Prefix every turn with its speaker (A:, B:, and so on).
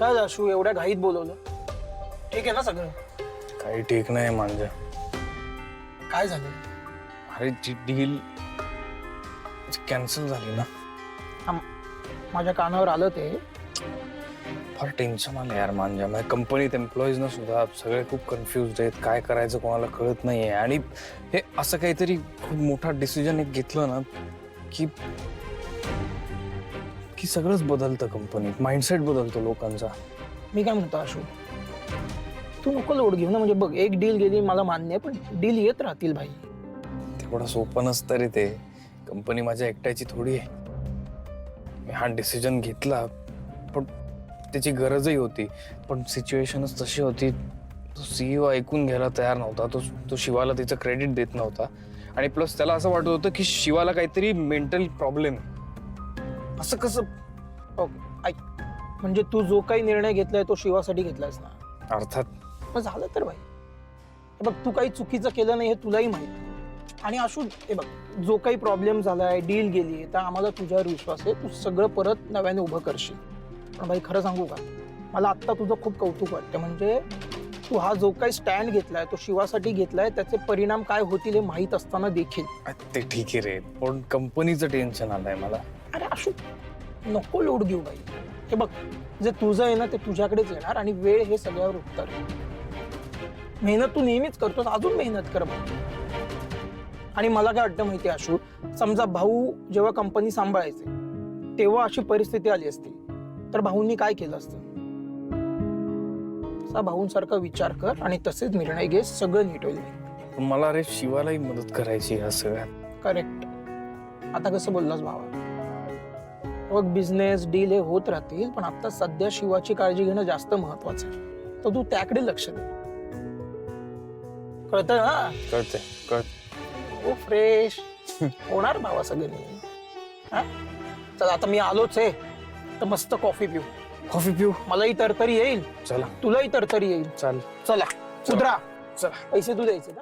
A: काय दाशू एवढ्या घाईत बोलवलं? ठीक आहे ना सगळं?
B: काही ठीक नाही मांजा.
A: काय झालं?
B: अरे जी डील कॅन्सल झाली ना.
A: माझ्या कानावर आलं ते.
B: फार टेन्शन आलं यार मांजा. माझ्या कंपनीत एम्प्लॉईज ना सुद्धा सगळे खूप कन्फ्युज आहेत. काय करायचं कोणाला कळत नाहीये. आणि हे असं काहीतरी खूप मोठा डिसिजन एक घेतलं ना की की सगळंच बदलतं कंपनीत. माइंडसेट बदलतो लोकांचा.
A: मी काय म्हणतो आशू, तू नको लोड घेऊ ना. म्हणजे बघ, एक डील गेली मला मान्य आहे, पण डील येत राहतील भाई.
B: तेवढं सोपं नसतं रे ते. कंपनी माझ्या एकट्याची थोडी आहे. मी हा डिसिजन घेतला पण त्याची गरजही होती. पण सिच्युएशनच तशी होती. तो सीईओ ऐकून घ्यायला तयार नव्हता. तो शिवाला तिचं क्रेडिट देत नव्हता. आणि प्लस त्याला असं वाटत होतं की शिवाला काहीतरी मेंटल प्रॉब्लेम. असं कसं?
A: ओके, ऐक, म्हणजे तू जो काही निर्णय घेतलाय तो शिवासाठी घेतलायस ना?
B: अर्थात.
A: मग झालं तर भाई. हे बघ, तू काही चुकीचं केलं नाही हे तुलाही माहिती. आणि आशू हे बघ, जो काही प्रॉब्लेम झालाय, डील गेली, तर आम्हाला तुझ्यावर विश्वास आहे. तू सगळं परत नव्याने उभं करशील. पण भाई खरं सांगू का, मला आत्ता तुझं खूप कौतुक वाटतं. म्हणजे तू हा जो काही स्टँड घेतलाय तो शिवासाठी घेतलाय. त्याचे परिणाम काय होतील हे माहीत असताना देखील.
B: ते ठीक आहे रे, पण कंपनीचं टेन्शन आलंय मला.
A: अरे आशू, नको लोड घेऊ बाई. हे बघ, जे तुझं आहे ना ते तुझ्याकडेच येणार. आणि वेळ हे सगळ्यावर उत्तर. मेहनत तू नेहमीच करतोस, अजून मेहनत कर भाऊ. आणि मला काय वाटतं माहिती आहे आशू, समजा भाऊ जेव्हा कंपनी सांभाळायचे तेव्हा अशी परिस्थिती आली असती तर भाऊंनी काय केलं असतं? तसा भाऊंसारखा विचार कर आणि तसेच निर्णय घे. सगळं नीट होईल.
B: पण मला रे शिवालाही मदत करायची या सगळ्यात.
A: करेक्ट. आता कसं बोललास भावा? बघ, बिझनेस डील हे होत राहतील, पण आता सध्या शिवाची काळजी घेणं जास्त महत्वाचं आहे. तर तू त्याकडे लक्ष दे. कळतं ना?
B: कळते कळत.
A: ओ फ्रेश होणार भावा सगळं. हा, चल आता मी आलोच आहे, तर मस्त कॉफी पिऊ.
B: कॉफी पिऊ.
A: मलाही तरतरी येईल,
B: चला.
A: तुलाही तरतरी येईल.
B: चाल.
A: चला उतरा.
B: चला.
A: पैसे तू द्यायचे ना?